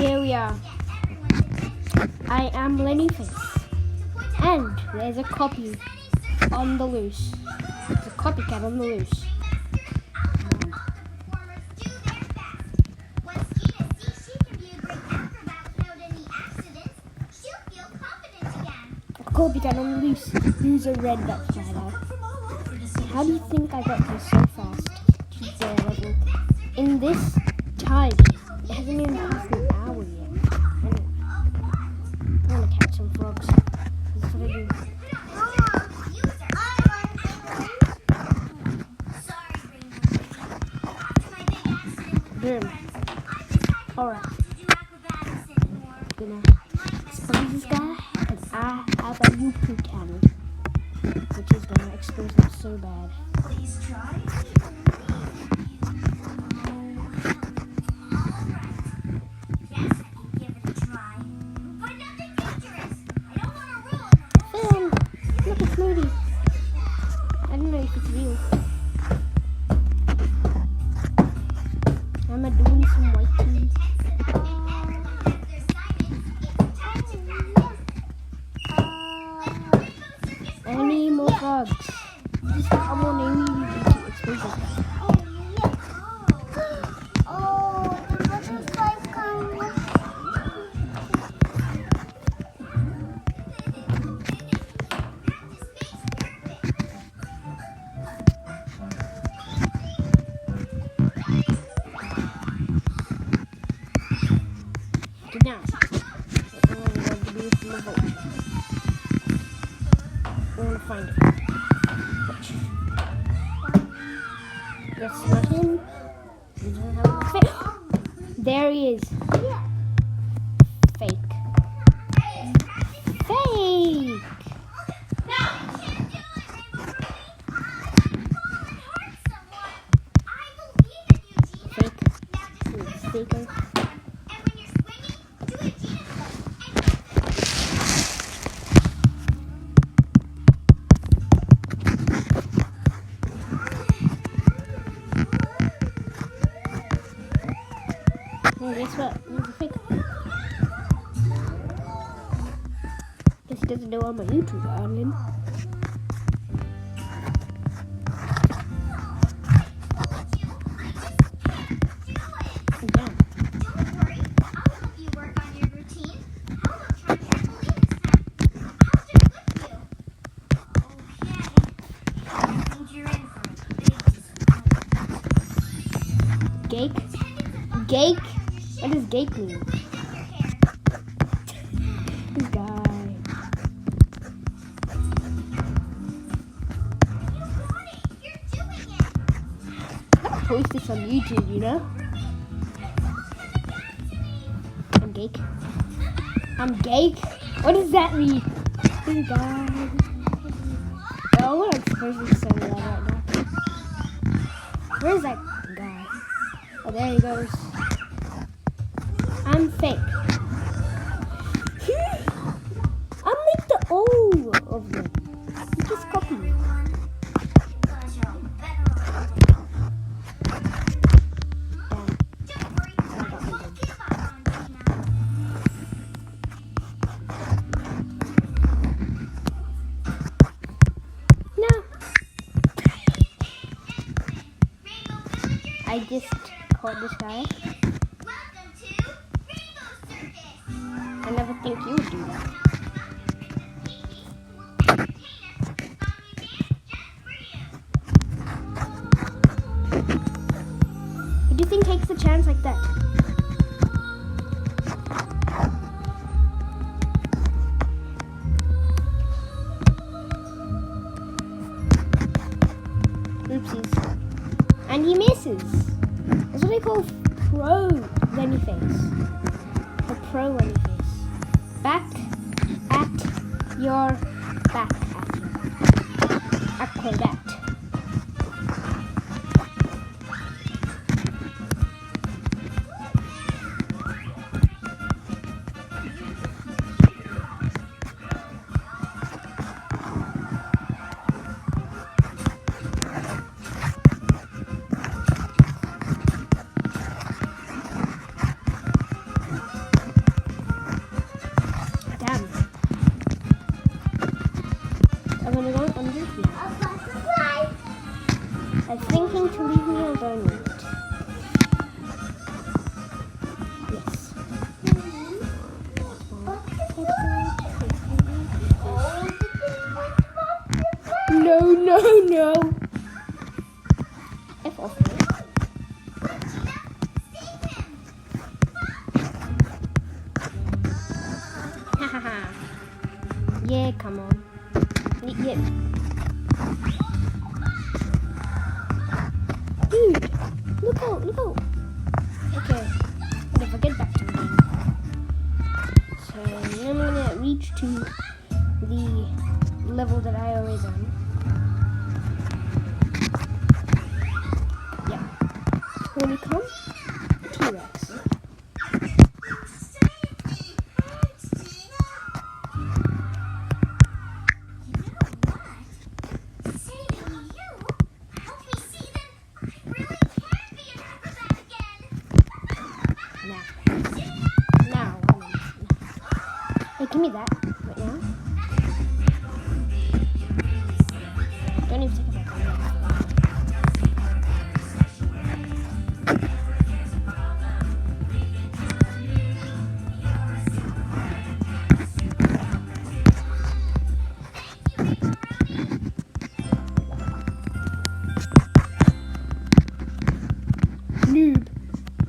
Here we are. I am Lennyface. And there's a copy on the loose. There's a copycat on the loose. A copycat on the loose. Who's a red duck fighter? How do you think I got here so fast to their level? In this time, it hasn't even passed an hour yet. Anyway, I want to catch some frogs. That's what I do. Boom. Alright. Gonna expose this guy, and I have a YouTube channel, which is gonna expose him so bad. Please try. Yes, I can give it a try. But nothing dangerous. I don't want to ruin it. Film! Look, it's Moody. I don't know if it's real. I'm doing some white tea. Any more frogs? Just come on in to expose them. Now, what I'm going to do is level. We're going to find it. Watch. That's not him. There he is. Fake. Fake! Fake. Faker. Oh, guess what? He's a fake. Guess he doesn't know I'm a YouTuber, Arlen. Don't worry, I'll help you work on your routine. How about trying to believe I'll stick with you. Okay. I think you're in for a big disappointment. Gake? Gake? What does gake mean? This guy. You're doing it. I'm gonna post this on YouTube, you know? I'm Gake. I'm Gake? What does that mean? This guy. Oh, I want to expose this so bad right now. Where's that guy? Oh, there he goes. I'm fake. I'm like the old of them. You just copy me. Because you're better off. Don't worry, we'll keep up on this now. No. Rainbow Villagers, I just caught this guy. welcome to Rainbow Circus. I never think you would do that. What do you think takes a chance like that? Oopsies. And he misses. That's what I call pro Lennyface. The pro Lennyface. Back at your back at you. Acrobat. talking to leave me alone with it. Yes. No. F off me. Hahaha. Yeah, come on. Yeah. Dude, look out. Okay, whatever, get back to the game. So now I'm gonna reach to the level that I always am. Yeah. When you come, T-Rex. Hey, give me that right now. Don't even think about that.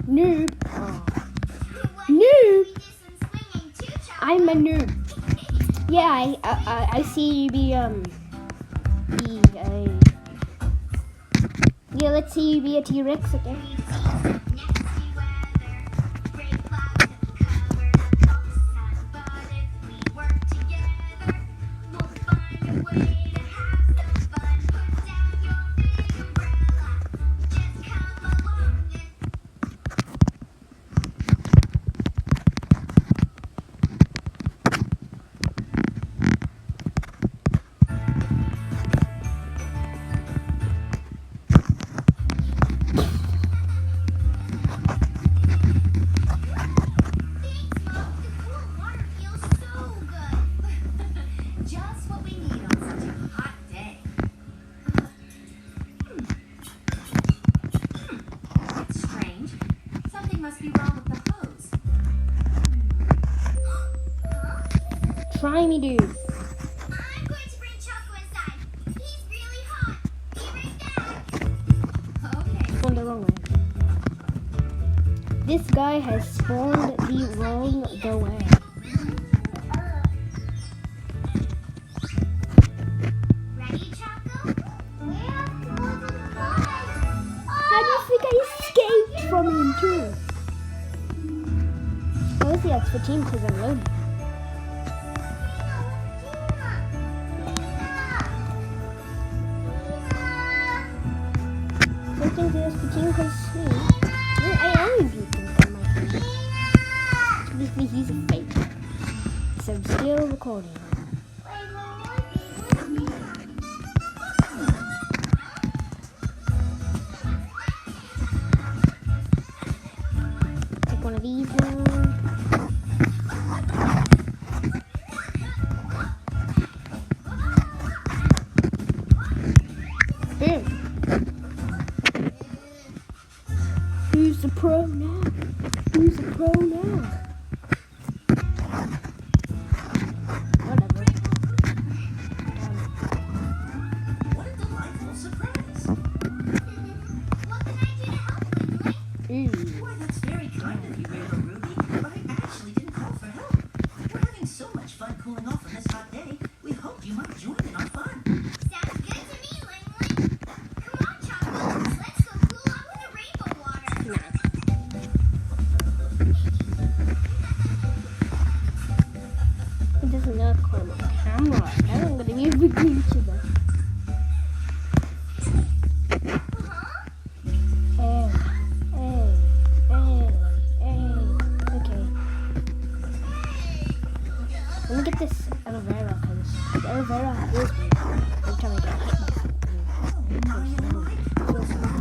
Noob. Oh. Noob. I'm a noob. Yeah, I see you be yeah, let's see you be a T-Rex again. Try me, dude. I'm going to bring Choco inside. He's really hot. Be right back. Okay. On the wrong way. This guy has spawned the wrong way. Ready, Choco? We have to go to the forest. How do you think I escaped from him too? Obviously that's for team because I'm lonely. Something to us for team because I always do things on my team. Obviously he's a fake. So I'm still recording. Take one of these now. Boom. Who's the pro now? Who's the pro now? Whatever. What a delightful surprise. What can I do to help you, Blake? Why, that's very kind of you, Rainbow Ruby, but I actually didn't call for help. We're having so much fun cooling off on this hot day. We hoped you might join in our fun. Sounds good to me, Ling. Come on, Choco. Let's go cool off in the rainbow water. It doesn't look on the camera. I'm gonna be a big YouTuber. Okay. Let me get this aloe vera because the aloe vera heals me every time I get hit by something.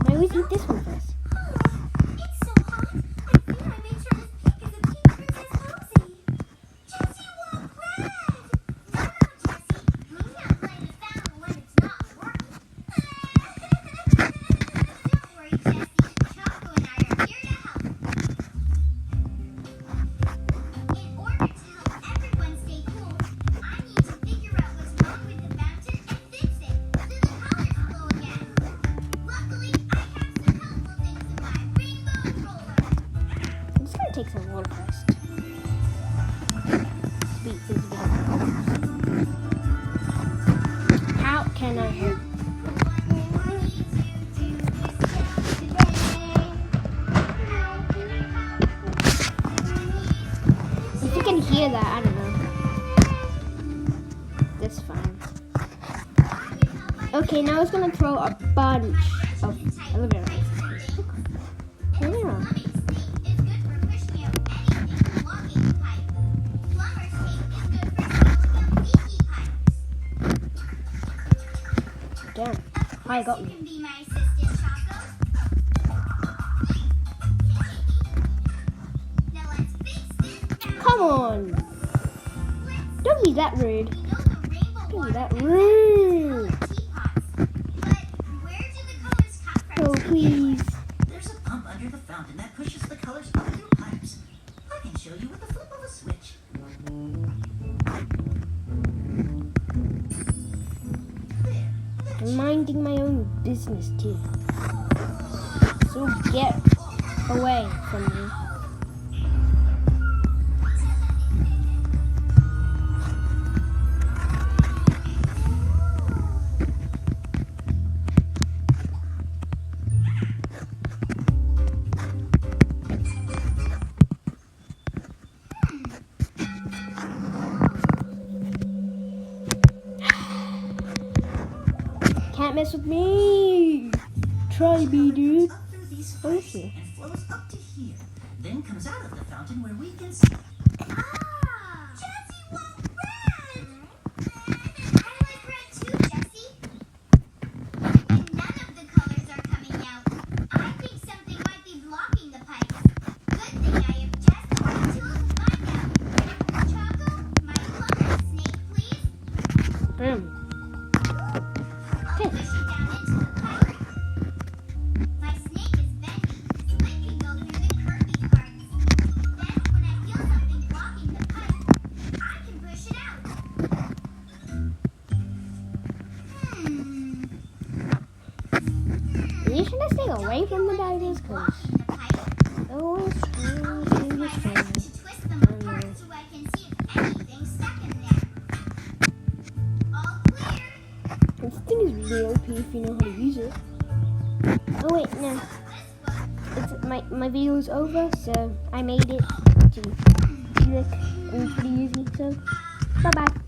I always eat this one first. It's so hot. I think I made sure this cake is a pink princess cozy. Jessie want bread. No, Jessie. Leave that playing the fountain when it's not working. take some water first. Speak is how can I help? If you can hear that, I don't know. That's fine. Okay, now it's gonna throw a bunch of elevator ice. Yeah. Damn. I got me. Come on. Don't be that rude. Don't be that rude. Oh, please. There's a pump under the fountain that pushes the colors up through pipes. I can show you with the flip of a switch. I'm minding my own business too. So get away from me. Can't mess with me. Try me, dude. Up through these Oh, pipes shit. and flows up to here. Then comes out of the fountain where we can see. Jessie wants red! I like red too, Jessie. And none of the colors are coming out. I think something might be blocking the pipes. Good thing I have just the tools to find out. Choco, my plumber snake, please. Boom. I'll push it down into the pipe. My snake is bending, so it can go through the curvy parts. Then, when I feel something blocking the pipe, I can push it out. You should stay away from the divers, cause Blocking the pipe. always I'll use my wrist to twist them apart so I can see if anything's stuck in there. All clear. This thing is really OP if you know how to use it. Oh wait, no. It's my video is over, so I made it to look pretty easy. So bye bye.